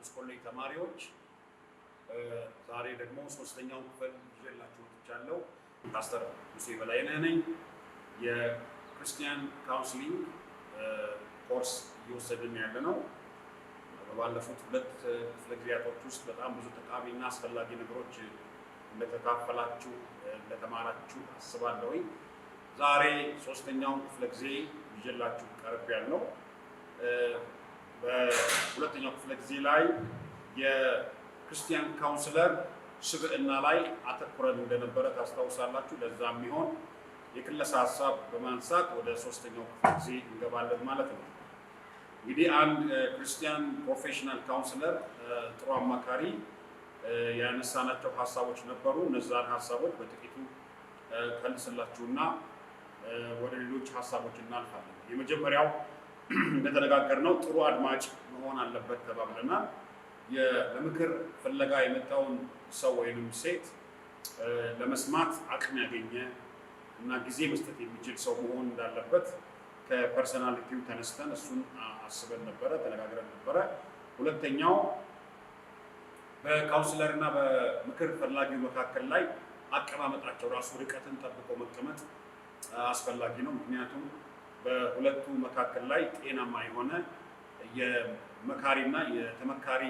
ቅዱስ ኮሌጅ ተማሪዎች ዛሬ ደግሞ ሶስተኛው ክፍል ይዤላችሁ መጥቻለሁ። ፓስተር ሙሴ በላይነህ ነኝ። የክርስቲያን ካውንስሊንግ ኮርስ እየወሰድን ያለ ነው። ባለፉት ሁለት ክፍለ ጊዜያቶች ውስጥ በጣም ብዙ ጠቃሚና አስፈላጊ ነገሮች እንደተካፈላችሁ እንደተማራችሁ አስባለሁ። ዛሬ ሶስተኛው ክፍለ ጊዜ ይዤላችሁ ቀርቤያለሁ። በሁለተኛው ክፍለ ጊዜ ላይ የክርስቲያን ካውንስለር ስብዕና ላይ አተኩረን እንደነበረ ታስታውሳላችሁ። ለዛም ቢሆን የክለሳ ሀሳብ በማንሳት ወደ ሶስተኛው ክፍለ ጊዜ እንገባለን ማለት ነው። እንግዲህ አንድ ክርስቲያን ፕሮፌሽናል ካውንስለር ጥሩ አማካሪ ያነሳናቸው ሀሳቦች ነበሩ። እነዛን ሀሳቦች በጥቂቱ ከልስላችሁና ወደ ሌሎች ሀሳቦች እናልፋለን። የመጀመሪያው እንደተነጋገርነው ጥሩ አድማጭ መሆን አለበት ተባብለናል። ለምክር ፍለጋ የመጣውን ሰው ወይንም ሴት ለመስማት አቅም ያገኘ እና ጊዜ መስጠት የሚችል ሰው መሆን እንዳለበት ከፐርሰናሊቲው ተነስተን እሱን አስበን ነበረ፣ ተነጋግረን ነበረ። ሁለተኛው በካውንስለር እና በምክር ፈላጊው መካከል ላይ አቀማመጣቸው ራሱ ርቀትን ጠብቆ መቀመጥ አስፈላጊ ነው። ምክንያቱም በሁለቱ መካከል ላይ ጤናማ የሆነ የመካሪና የተመካሪ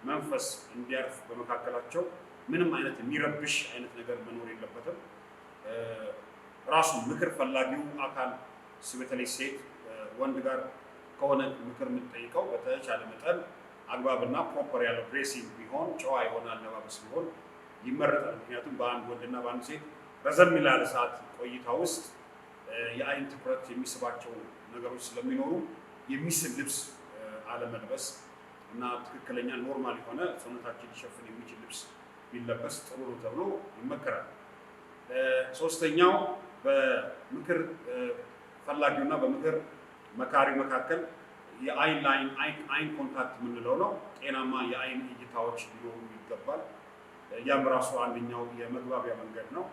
መንፈስ እንዲያርፍ በመካከላቸው ምንም አይነት የሚረብሽ አይነት ነገር መኖር የለበትም። ራሱ ምክር ፈላጊው አካል በተለይ ሴት ወንድ ጋር ከሆነ ምክር የምትጠይቀው በተቻለ መጠን አግባብና ፕሮፐር ያለው ድሬሲንግ ቢሆን፣ ጨዋ የሆነ አለባበስ ቢሆን ይመረጣል። ምክንያቱም በአንድ ወንድና በአንድ ሴት ረዘም ያለ ሰዓት ቆይታ ውስጥ የአይን ትኩረት የሚስባቸው ነገሮች ስለሚኖሩ የሚስብ ልብስ አለመልበስ እና ትክክለኛ ኖርማል የሆነ ሰውነታችን ሊሸፍን የሚችል ልብስ ቢለበስ ጥሩ ነው ተብሎ ይመከራል። ሶስተኛው በምክር ፈላጊውና በምክር መካሪው መካከል የአይን ላይን አይን ኮንታክት የምንለው ነው። ጤናማ የአይን እይታዎች ሊኖሩ ይገባል። ያም ራሱ አንደኛው የመግባቢያ መንገድ ነው።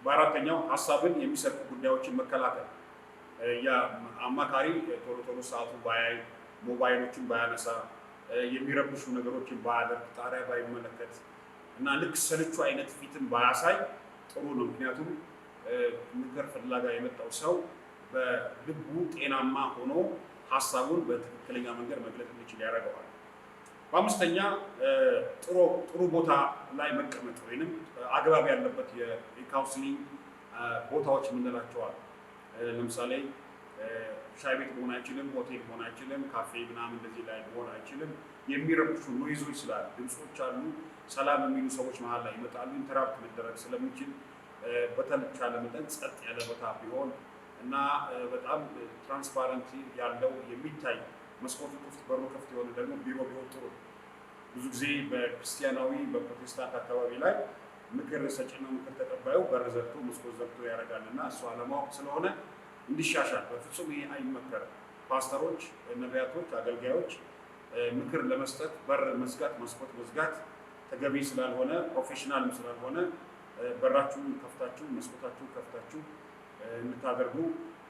በአራተኛው ሀሳብን የሚሰርቁ ጉዳዮችን መከላከል። አማካሪ ቶሎ ቶሎ ሰዓቱን ባያይ፣ ሞባይሎችን ባያነሳ፣ የሚረብሹ ነገሮችን ባያደርግ፣ ጣሪያ ባይመለከት እና ልክ ሰልቹ አይነት ፊትን ባያሳይ ጥሩ ነው። ምክንያቱም ምክር ፍለጋ የመጣው ሰው በልቡ ጤናማ ሆኖ ሀሳቡን በትክክለኛ መንገድ መግለጽ እንዲችል ያደርገዋል። በአምስተኛ ጥሩ ቦታ ላይ መቀመጥ ወይንም አግባብ ያለበት የካውንስሊንግ ቦታዎች የምንላቸዋል። ለምሳሌ ሻይ ቤት መሆን አይችልም፣ ሆቴል መሆን አይችልም፣ ካፌ ምናምን እንደዚህ ላይ መሆን አይችልም። የሚረብሹ ኖይዞች ስላሉ ድምፆች አሉ። ሰላም የሚሉ ሰዎች መሀል ላይ ይመጣሉ። ኢንተራፕት መደረግ ስለሚችል በተቻለ መጠን ጸጥ ያለ ቦታ ቢሆን እና በጣም ትራንስፓረንት ያለው የሚታይ መስኮቱ ክፍት በሩ ክፍት የሆነ ደግሞ ቢሮ ቢሆን ጥሩ ነው። ብዙ ጊዜ በክርስቲያናዊ በፕሮቴስታንት አካባቢ ላይ ምክር ሰጪና ምክር ተቀባዩ በር ዘግቶ መስኮት ዘግቶ ያደርጋል እና እሱ አለማወቅ ስለሆነ እንዲሻሻል በፍጹም ይሄ አይመከርም። ፓስተሮች፣ ነቢያቶች፣ አገልጋዮች ምክር ለመስጠት በር መዝጋት መስኮት መዝጋት ተገቢ ስላልሆነ ፕሮፌሽናልም ስላልሆነ በራችሁን ከፍታችሁ መስኮታችሁን ከፍታችሁ እንድታደርጉ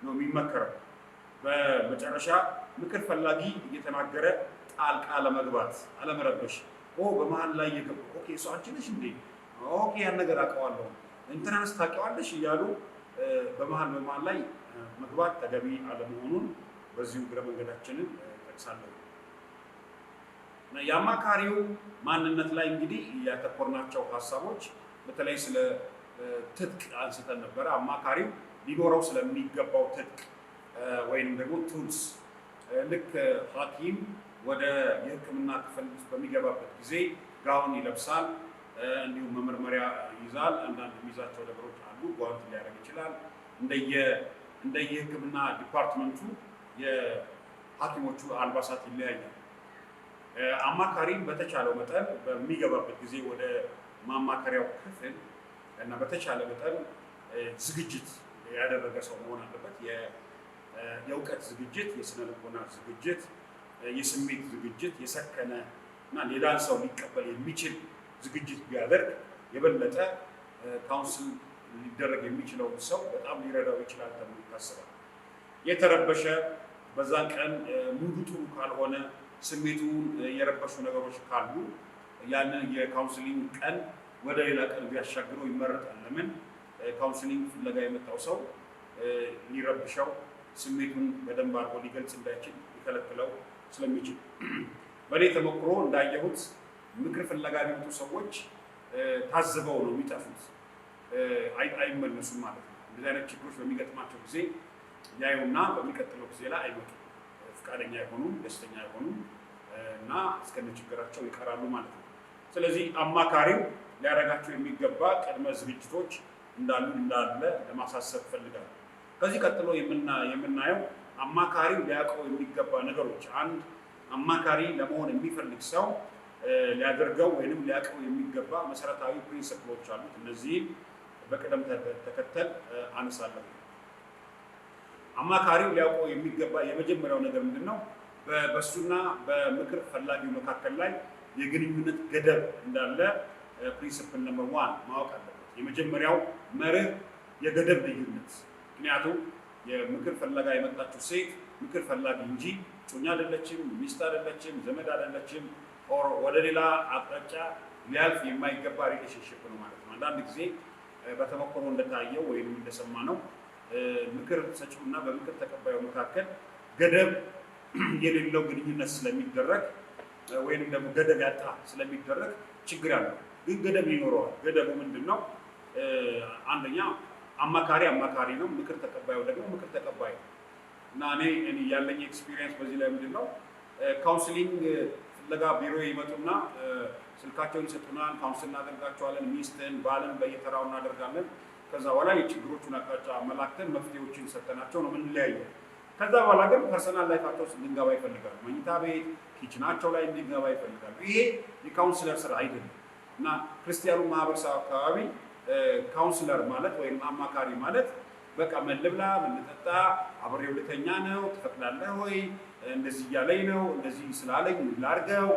ነው የሚመከረው። በመጨረሻ ምክር ፈላጊ እየተናገረ ጣልቃ ለመግባት አለመረበሽ። በመሀል ላይ እየገቡ ኦኬ እሱ አንቺ ነሽ እንዴ? ኦኬ ያን ነገር አውቀዋለሁ እንትናንስ ታውቂዋለሽ እያሉ በመሀል ላይ መግባት ተገቢ አለመሆኑን በዚሁ እግረ መንገዳችንን ጠቅሳለሁ። የአማካሪው ማንነት ላይ እንግዲህ ያተኮርናቸው ሀሳቦች በተለይ ስለ ትጥቅ አንስተን ነበረ። አማካሪው ሊኖረው ስለሚገባው ትጥቅ ወይንም ደግሞ ቱልስ፣ ልክ ሐኪም ወደ የሕክምና ክፍል በሚገባበት ጊዜ ጋውን ይለብሳል፣ እንዲሁም መመርመሪያ ይይዛል። አንዳንድ የሚይዛቸው ነገሮች አሉ። ጓንት ሊያደርግ ይችላል። እንደየሕክምና ዲፓርትመንቱ የሐኪሞቹ አልባሳት ይለያያል። አማካሪም በተቻለው መጠን በሚገባበት ጊዜ ወደ ማማከሪያው ክፍል እና በተቻለ መጠን ዝግጅት ያደረገ ሰው መሆን አለበት። የእውቀት ዝግጅት፣ የስነ ልቦና ዝግጅት፣ የስሜት ዝግጅት፣ የሰከነ እና ሌላን ሰው ሊቀበል የሚችል ዝግጅት ቢያደርግ የበለጠ ካውንስል ሊደረግ የሚችለው ሰው በጣም ሊረዳው ይችላል ተብሎ ይታሰባል። የተረበሸ በዛን ቀን ሙሉ ጥሩ ካልሆነ ስሜቱን የረበሹ ነገሮች ካሉ ያንን የካውንስሊንግ ቀን ወደ ሌላ ቀን ቢያሻግረው ይመረጣል። ለምን ካውንስሊንግ ፍለጋ የመጣው ሰው ሊረብሸው ስሜቱን በደንብ አድርጎ ሊገልጽ እንዳይችል ሊከለክለው ስለሚችል። በእኔ ተሞክሮ እንዳየሁት ምክር ፍለጋ የሚመጡ ሰዎች ታዝበው ነው የሚጠፉት፣ አይመለሱም ማለት ነው። እንደዚህ አይነት ችግሮች በሚገጥማቸው ጊዜ ያዩና በሚቀጥለው ጊዜ ላይ አይመጡም፣ ፈቃደኛ አይሆኑም፣ ደስተኛ አይሆኑም እና እስከነ ችግራቸው ይቀራሉ ማለት ነው። ስለዚህ አማካሪው ሊያደርጋቸው የሚገባ ቅድመ ዝግጅቶች እንዳለ ለማሳሰብ ፈልጋለሁ። ከዚህ ቀጥሎ የምናየው አማካሪው ሊያውቀው የሚገባ ነገሮች። አንድ አማካሪ ለመሆን የሚፈልግ ሰው ሊያደርገው ወይንም ሊያውቀው የሚገባ መሰረታዊ ፕሪንሲፕሎች አሉት። እነዚህም በቅደም ተከተል አነሳለሁ። አማካሪው ሊያውቀው የሚገባ የመጀመሪያው ነገር ምንድነው? በሱና በምክር ፈላጊው መካከል ላይ የግንኙነት ገደብ እንዳለ ፕሪንሲፕል ነምበር 1 ማወቅ አለበት። የመጀመሪያው መርህ የገደብ ልዩነት። ምክንያቱም የምክር ፈላጋ የመጣችው ሴት ምክር ፈላጊ እንጂ ጮኛ አይደለችም፣ ሚስት አይደለችም፣ ዘመድ አይደለችም። ወደ ሌላ አቅጣጫ ሊያልፍ የማይገባ ሪሌሽንሽፕ ነው ማለት ነው። አንዳንድ ጊዜ በተሞክሮ እንደታየው ወይም እንደሰማነው ምክር ሰጪውና በምክር ተቀባዩ መካከል ገደብ የሌለው ግንኙነት ስለሚደረግ ወይም ደግሞ ገደብ ያጣ ስለሚደረግ ችግር አለው። ግን ገደብ ይኖረዋል። ገደቡ ምንድነው? አንደኛ አማካሪ ነው፣ ምክር ተቀባዩ ደግሞ ምክር ተቀባይ ነው። እና እኔ ያለኝ ኤክስፒሪየንስ በዚህ ላይ ምንድነው? ካውንስሊንግ ፍለጋ ቢሮ ይመጡና ስልካቸውን ይሰጡናል፣ ካውንስል እናደርጋቸዋለን። ሚስትን ባልን በየተራው እናደርጋለን። ከዛ በኋላ የችግሮቹን አቅጣጫ መላክተን መፍትሄዎችን ሰጠናቸው ነው የምንለያየው። ከዛ በኋላ ግን ፐርሰናል ላይፋቸው ውስጥ እንድንገባ ይፈልጋሉ። መኝታ ቤት፣ ኪችናቸው ላይ እንድንገባ ይፈልጋሉ። ይሄ የካውንስለር ስራ አይደለም። እና ክርስቲያኑ ማህበረሰብ አካባቢ ካውንስለር ማለት ወይም አማካሪ ማለት በቃ ምን ልብላ፣ ምን ልጠጣ፣ አብሬው ልተኛ ነው፣ ትፈቅዳለህ ወይ፣ እንደዚህ እያለኝ ነው፣ እንደዚህ ስላለኝ ምን ላድርገው፣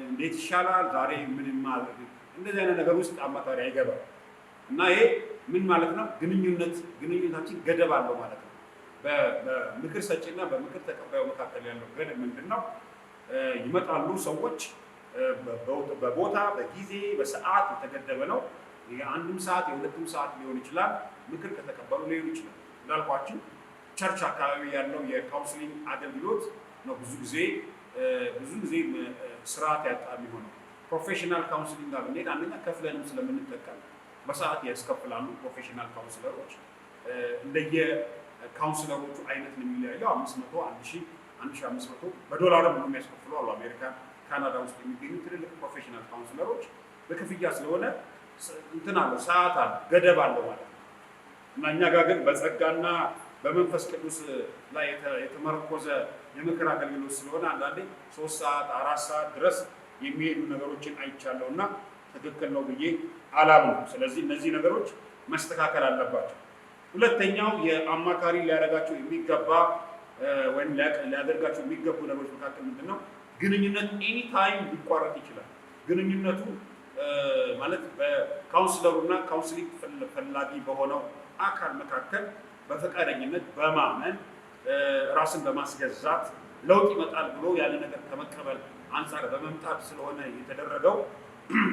እንዴት ይሻላል፣ ዛሬ ምን ማድረግ፣ እንደዚህ አይነት ነገር ውስጥ አማካሪ አይገባም። እና ይሄ ምን ማለት ነው? ግንኙነታችን ገደብ አለው ማለት ነው። በምክር ሰጪና በምክር ተቀባዩ መካከል ያለው ገደብ ምንድን ነው? ይመጣሉ ሰዎች በቦታ በጊዜ በሰዓት የተገደበ ነው። የአንድም ሰዓት የሁለትም ሰዓት ሊሆን ይችላል። ምክር ከተቀበሉ ሊሆን ይችላል። እንዳልኳችሁ ቸርች አካባቢ ያለው የካውንስሊንግ አገልግሎት ነው ብዙ ጊዜ ስርዓት ያጣ የሚሆነው። ፕሮፌሽናል ካውንስሊንግ ጋር ብንሄድ አንደኛ ከፍለንም ስለምንጠቀም በሰዓት ያስከፍላሉ። ፕሮፌሽናል ካውንስለሮች እንደየ ካውንስለሮቹ አይነት ነው የሚለያየው። 500፣ 1000፣ 1500 በዶላር ነው የሚያስከፍሉ አሉ። አሜሪካ፣ ካናዳ ውስጥ የሚገኙ ትልልቅ ፕሮፌሽናል ካውንስለሮች በክፍያ ስለሆነ እንትን አለው፣ ሰዓት አለ፣ ገደብ አለው ማለት ነው። እና እኛ ጋር ግን በጸጋና በመንፈስ ቅዱስ ላይ የተመረኮዘ የምክር አገልግሎት ስለሆነ አንዳንዴ 3 ሰዓት 4 ሰዓት ድረስ የሚሄዱ ነገሮችን አይቻለሁ እና ትክክል ነው ብዬ አላምንም። ስለዚህ እነዚህ ነገሮች መስተካከል አለባቸው። ሁለተኛው የአማካሪ ሊያደርጋቸው የሚገባ ወይም ሊያደርጋቸው የሚገቡ ነገሮች መካከል ምንድን ነው? ግንኙነት ኤኒ ታይም ሊቋረጥ ይችላል። ግንኙነቱ ማለት በካውንስለሩና ካውንስሊንግ ፈላጊ በሆነው አካል መካከል በፈቃደኝነት በማመን ራስን በማስገዛት ለውጥ ይመጣል ብሎ ያለ ነገር ከመቀበል አንጻር በመምጣት ስለሆነ የተደረገው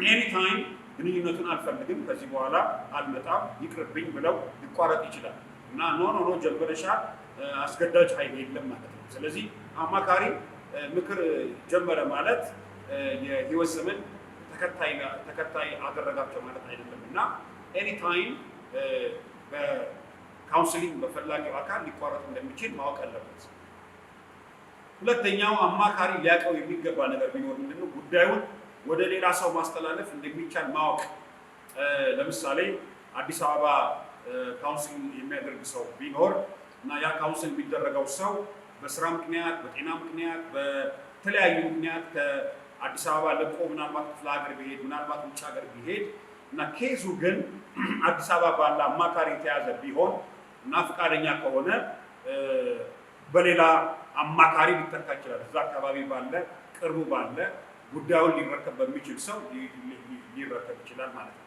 ኤኒ ታይም ግንኙነቱን አልፈልግም፣ ከዚህ በኋላ አልመጣም፣ ይቅርብኝ ብለው ሊቋረጥ ይችላል እና ኖ ጀምረሻል፣ አስገዳጅ ኃይል የለም ማለት ነው። ስለዚህ አማካሪ ምክር ጀመረ ማለት የህይወት ዘመን ተከታይ አደረጋቸው ማለት አይደለም እና ኤኒ ታይም በካውንስሊንግ በፈላጊው አካል ሊቋረጥ እንደሚችል ማወቅ አለበት። ሁለተኛው አማካሪ ሊያውቀው የሚገባ ነገር ቢኖር ምንድነው? ጉዳዩን ወደ ሌላ ሰው ማስተላለፍ እንደሚቻል ማወቅ። ለምሳሌ አዲስ አበባ ካውንስል የሚያደርግ ሰው ቢኖር እና ያ ካውንስል የሚደረገው ሰው በስራ ምክንያት፣ በጤና ምክንያት፣ በተለያዩ ምክንያት ከአዲስ አበባ ለቆ ምናልባት ክፍለ ሀገር ቢሄድ፣ ምናልባት ውጭ ሀገር ቢሄድ እና ኬዙ ግን አዲስ አበባ ባለ አማካሪ የተያዘ ቢሆን እና ፈቃደኛ ከሆነ በሌላ አማካሪ ሊተካ ይችላል። እዛ አካባቢ ባለ ቅርቡ ባለ ጉዳዩን ሊረከብ በሚችል ሰው ሊረከብ ይችላል ማለት ነው።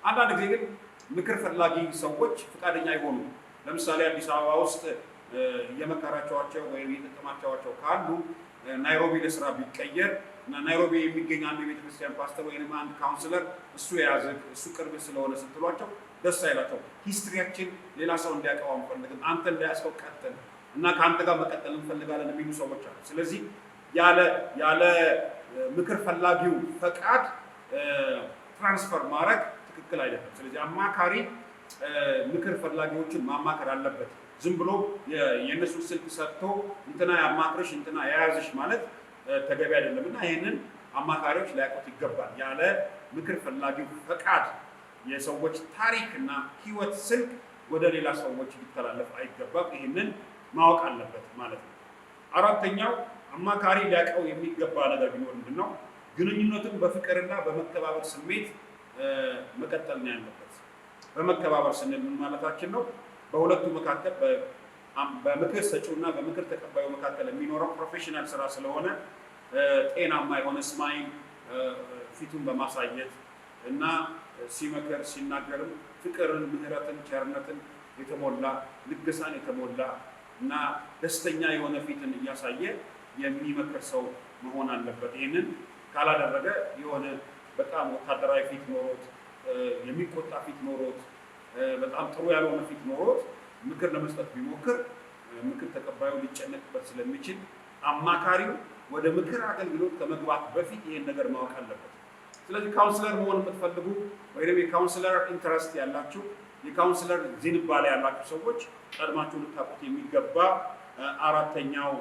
አንዳንድ ጊዜ ግን ምክር ፈላጊ ሰዎች ፈቃደኛ አይሆኑም። ለምሳሌ አዲስ አበባ ውስጥ እየመከራቸዋቸው ወይም እየጠቀማቸዋቸው ካሉ ናይሮቢ ለስራ ቢቀየር እና ናይሮቢ የሚገኝ አንድ የቤተክርስቲያን ፓስተር ወይም አንድ ካውንስለር እሱ የያዘ እሱ ቅርብ ስለሆነ ስትሏቸው ደስ አይላቸው። ሂስትሪያችን ሌላ ሰው እንዲያውቀው አንፈልግም፣ አንተ እንዳያስቀው ቀጥል እና ከአንተ ጋር መቀጠል እንፈልጋለን የሚሉ ሰዎች አሉ። ስለዚህ ያለ ምክር ፈላጊው ፈቃድ ትራንስፈር ማድረግ ትክክል አይደለም። ስለዚህ አማካሪ ምክር ፈላጊዎችን ማማከር አለበት። ዝም ብሎ የእነሱ ስልክ ሰጥቶ እንትና ያማክርሽ እንትና የያዝሽ ማለት ተገቢ አይደለም እና ይህንን አማካሪዎች ሊያውቁት ይገባል። ያለ ምክር ፈላጊው ፈቃድ የሰዎች ታሪክና ህይወት ስልክ ወደ ሌላ ሰዎች ሊተላለፍ አይገባም። ይህንን ማወቅ አለበት ማለት ነው። አራተኛው አማካሪ ሊያውቀው የሚገባ ነገር ቢኖር ምንድን ነው? ግንኙነቱን በፍቅርና በመከባበር ስሜት መቀጠል ነው ያለበት። በመከባበር ስንል ምን ማለታችን ነው? በሁለቱ መካከል በምክር ሰጪውና በምክር ተቀባዩ መካከል የሚኖረው ፕሮፌሽናል ስራ ስለሆነ ጤናማ የሆነ ስማይል ፊቱን በማሳየት እና ሲመክር ሲናገርም ፍቅርን፣ ምህረትን፣ ቸርነትን የተሞላ ልግሳን የተሞላ እና ደስተኛ የሆነ ፊትን እያሳየ የሚመክር ሰው መሆን አለበት። ይህንን ካላደረገ የሆነ በጣም ወታደራዊ ፊት ኖሮት የሚቆጣ ፊት ኖሮት በጣም ጥሩ ያልሆነ ፊት ኖሮት ምክር ለመስጠት ቢሞክር ምክር ተቀባዩ ሊጨነቅበት ስለሚችል አማካሪው ወደ ምክር አገልግሎት ከመግባት በፊት ይህን ነገር ማወቅ አለበት። ስለዚህ ካውንስለር መሆን የምትፈልጉ ወይም የካውንስለር ኢንተረስት ያላችሁ የካውንስለር ዝንባሌ ያላችሁ ሰዎች ቀድማችሁ ልታውቁት የሚገባ አራተኛው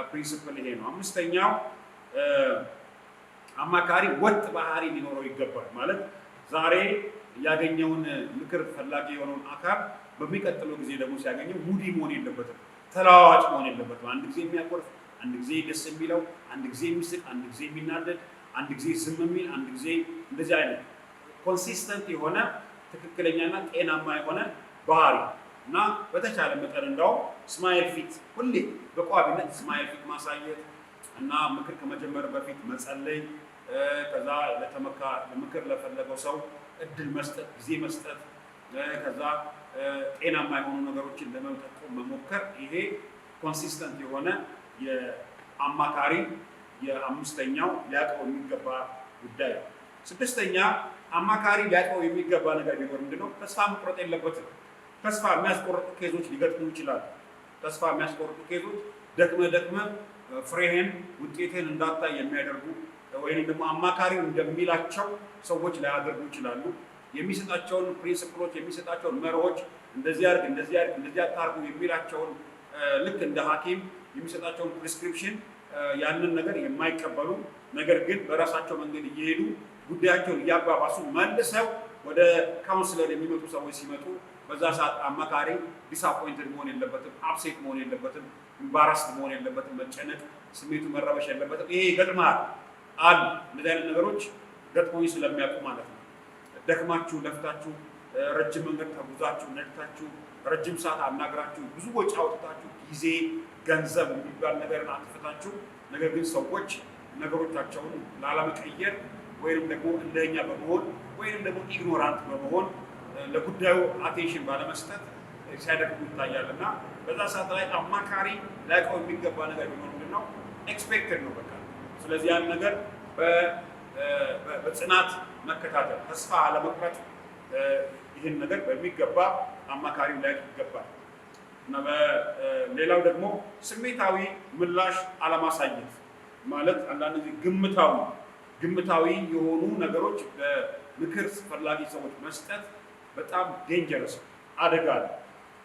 ፕሪንሲፕል ይሄ ነው። አምስተኛው አማካሪ ወጥ ባህሪ ሊኖረው ይገባል። ማለት ዛሬ ያገኘውን ምክር ፈላጊ የሆነውን አካል በሚቀጥለው ጊዜ ደግሞ ሲያገኘው ሙዲ መሆን የለበትም፣ ተለዋዋጭ መሆን የለበትም። አንድ ጊዜ የሚያኮርፍ፣ አንድ ጊዜ ደስ የሚለው፣ አንድ ጊዜ የሚስቅ፣ አንድ ጊዜ የሚናደድ፣ አንድ ጊዜ ዝም የሚል፣ አንድ ጊዜ እንደዚህ አይነት ኮንሲስተንት የሆነ ትክክለኛና ጤናማ የሆነ ባህሪ እና በተቻለ መጠን እንደው ስማይል ፊት ሁሌ በቋሚነት ስማይል ፊት ማሳየት እና ምክር ከመጀመር በፊት መጸለይ፣ ከዛ ለምክር ለፈለገው ሰው እድል መስጠት፣ ጊዜ መስጠት፣ ከዛ ጤናማ የሆኑ ነገሮችን ለመጠቆም መሞከር፣ ይሄ ኮንሲስተንት የሆነ የአማካሪ የአምስተኛው ሊያውቀው የሚገባ ጉዳይ ነው። ስድስተኛ አማካሪ ሊያውቀው የሚገባ ነገር ቢኖር ምንድነው? ተስፋ መቁረጥ የለበትም። ተስፋ የሚያስቆርጡ ኬዞች ሊገጥሙ ይችላሉ። ተስፋ የሚያስቆርጡ ኬዞች ደክመ ፍሬህን ውጤትን እንዳታይ የሚያደርጉ ወይም ደግሞ አማካሪው እንደሚላቸው ሰዎች ላያደርጉ ይችላሉ። የሚሰጣቸውን ፕሪንሲፕሎች የሚሰጣቸውን መርሆች እንደዚህ አድርግ እንደዚህ አታርጉ የሚላቸውን ልክ እንደ ሐኪም የሚሰጣቸውን ፕሪስክሪፕሽን ያንን ነገር የማይቀበሉ ነገር ግን በራሳቸው መንገድ እየሄዱ ጉዳያቸውን እያባባሱ መልሰው ወደ ካውንስለር የሚመጡ ሰዎች ሲመጡ በዛ ሰዓት አማካሪ ዲስአፖይንትድ መሆን የለበትም፣ አፕሴት መሆን የለበትም፣ ኢምባራስድ መሆን የለበትም፣ መጨነቅ ስሜቱ መረበሽ የለበትም። ይሄ ይገጥማል አሉ። እንደዚህ አይነት ነገሮች ገጥሞኝ ስለሚያውቁ ማለት ነው። ደክማችሁ ለፍታችሁ ረጅም መንገድ ተጉዛችሁ ነድታችሁ ረጅም ሰዓት አናግራችሁ ብዙ ወጪ አውጥታችሁ ጊዜ ገንዘብ የሚባል ነገርን አጥፍታችሁ ነገር ግን ሰዎች ነገሮቻቸውን ላለመቀየር ወይም ደግሞ እንደኛ በመሆን ወይም ደግሞ ኢግኖራንት በመሆን ለጉዳዩ አቴንሽን ባለመስጠት ሲያደርጉ ይታያል እና በዛ ሰዓት ላይ አማካሪ ሊያውቀው የሚገባ ነገር ቢሆን ምንድን ነው? ኤክስፔክትድ ነው በቃ። ስለዚህ ያን ነገር በጽናት መከታተል፣ ተስፋ አለመቁረጥ፣ ይህን ነገር በሚገባ አማካሪው ሊያውቅ ይገባል እና ሌላው ደግሞ ስሜታዊ ምላሽ አለማሳየት ማለት አንዳንድ ጊዜ ግምታዊ የሆኑ ነገሮች በምክር ፈላጊ ሰዎች መስጠት በጣም ዴንጀረስ አደጋ ነው።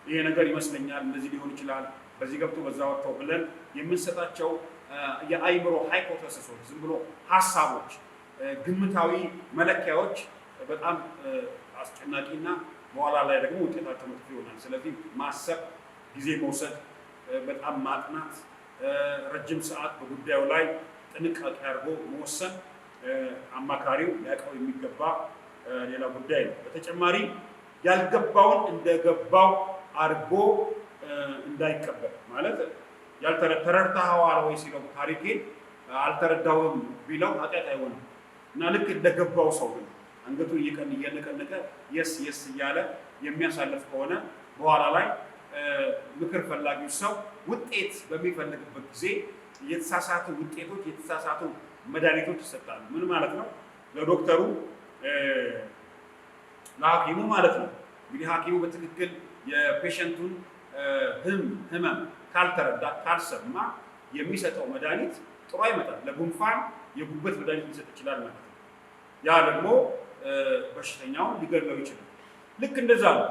ይሄ ነገር ይመስለኛል እንደዚህ ሊሆን ይችላል፣ በዚህ ገብቶ በዛ ወጥተው ብለን የምንሰጣቸው የአይምሮ ሃይፖቴሲሶች፣ ዝም ብሎ ሀሳቦች፣ ግምታዊ መለኪያዎች በጣም አስጨናቂና በኋላ ላይ ደግሞ ውጤታቸው መጥፎ ይሆናል። ስለዚህ ማሰብ፣ ጊዜ መውሰድ፣ በጣም ማጥናት፣ ረጅም ሰዓት በጉዳዩ ላይ ጥንቃቄ አድርጎ መወሰን አማካሪው ሊያውቀው የሚገባ ሌላ ጉዳይ ነው። በተጨማሪ ያልገባውን እንደገባው አድርጎ እንዳይቀበል ማለት ተረድተኸዋል ወይ ሲለው ታሪኬን አልተረዳውም ቢለው ኃጢአት አይሆንም እና ልክ እንደገባው ሰው ግን አንገቱን እየነቀነቀ የስ እያለ የሚያሳልፍ ከሆነ በኋላ ላይ ምክር ፈላጊው ሰው ውጤት በሚፈልግበት ጊዜ የተሳሳቱ ውጤቶች፣ የተሳሳቱ መድኃኒቶች ይሰጣሉ። ምን ማለት ነው? ለዶክተሩ ለሐኪሙ ማለት ነው። እንግዲህ ሐኪሙ በትክክል የፔሸንቱን ህመም ካልተረዳ ካልሰማ የሚሰጠው መድኃኒት ጥሩ አይመጣም። ለጉንፋን የጉበት መድኃኒት ሊሰጥ ይችላል ማለት ነው። ያ ደግሞ በሽተኛውን ሊገድለው ይችላል። ልክ እንደዛ ነው።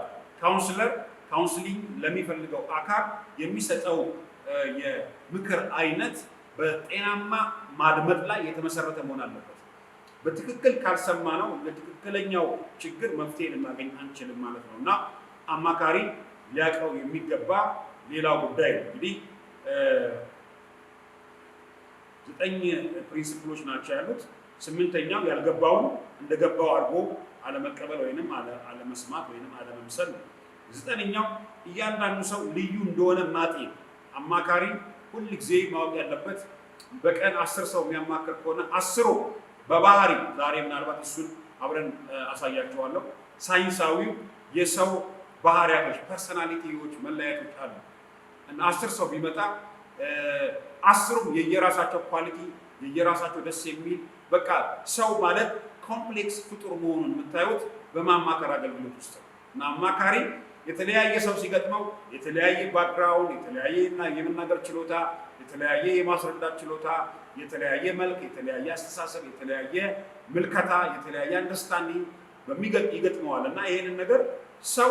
ካውንስሊንግ ለሚፈልገው አካል የሚሰጠው የምክር አይነት በጤናማ ማድመጥ ላይ የተመሰረተ መሆን አለበት። በትክክል ካልሰማ ነው ለትክክለኛው ችግር መፍትሄ ልናገኝ አንችልም ማለት ነው እና አማካሪ ሊያውቀው የሚገባ ሌላው ጉዳይ ነው። እንግዲህ 9 ፕሪንሲፕሎች ናቸው ያሉት። 8ኛው ያልገባውን እንደገባው አድርጎ አለመቀበል ወይንም አለመስማት ወይንም አለመምሰል ነው። 9ኛው እያንዳንዱ ሰው ልዩ እንደሆነ ማጤን። አማካሪ ሁል ጊዜ ማወቅ ያለበት በቀን 10 ሰው የሚያማክር ከሆነ 10ሩ በባህሪ ዛሬ ምናልባት እሱን አብረን አሳያቸዋለሁ። ሳይንሳዊው የሰው ባህሪያቶች ፐርሰናሊቲዎች መለያየቶች አሉ እና 10 ሰው ቢመጣ 10ሩም የየራሳቸው ኳሊቲ የየራሳቸው ደስ የሚል በቃ ሰው ማለት ኮምፕሌክስ ፍጡር መሆኑን የምታዩት በማማከር አገልግሎት ውስጥ ነው እና አማካሪ የተለያየ ሰው ሲገጥመው የተለያየ ባክግራውንድ፣ የተለያየ የመናገር ችሎታ፣ የተለያየ የማስረዳት ችሎታ፣ የተለያየ መልክ፣ የተለያየ አስተሳሰብ፣ የተለያየ ምልከታ፣ የተለያየ አንደርስታንዲንግ ይገጥመዋል እና ይሄንን ነገር ሰው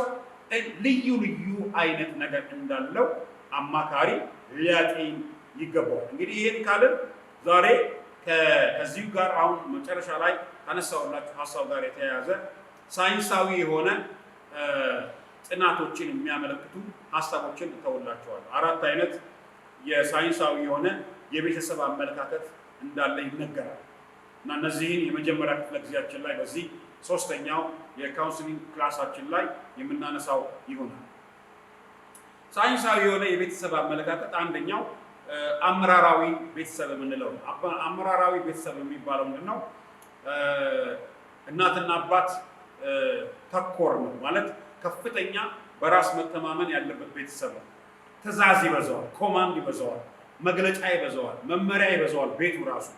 ልዩ ልዩ አይነት ነገር እንዳለው አማካሪ ሊያጤን ይገባዋል። እንግዲህ ይሄን ካልን ዛሬ ከዚሁ ጋር አሁን መጨረሻ ላይ ካነሳሁላችሁ ሀሳብ ጋር የተያያዘ ሳይንሳዊ የሆነ ጥናቶችን የሚያመለክቱ ሀሳቦችን እተውላችኋለሁ። 4 አይነት የሳይንሳዊ የሆነ የቤተሰብ አመለካከት እንዳለ ይነገራል እና እነዚህን የመጀመሪያ ክፍለ ጊዜያችን ላይ በዚህ 3ኛው የካውንስሊንግ ክላሳችን ላይ የምናነሳው ይሆናል። ሳይንሳዊ የሆነ የቤተሰብ አመለካከት አንደኛው አመራራዊ ቤተሰብ የምንለው ነው። አመራራዊ ቤተሰብ የሚባለው ምንድነው? እናትና አባት ተኮር ነው ማለት ከፍተኛ በራስ መተማመን ያለበት ቤተሰብ ነው። ትዕዛዝ ይበዛዋል፣ ኮማንድ ይበዛዋል፣ መግለጫ ይበዛዋል፣ መመሪያ ይበዛዋል፣ ቤቱ ራሱ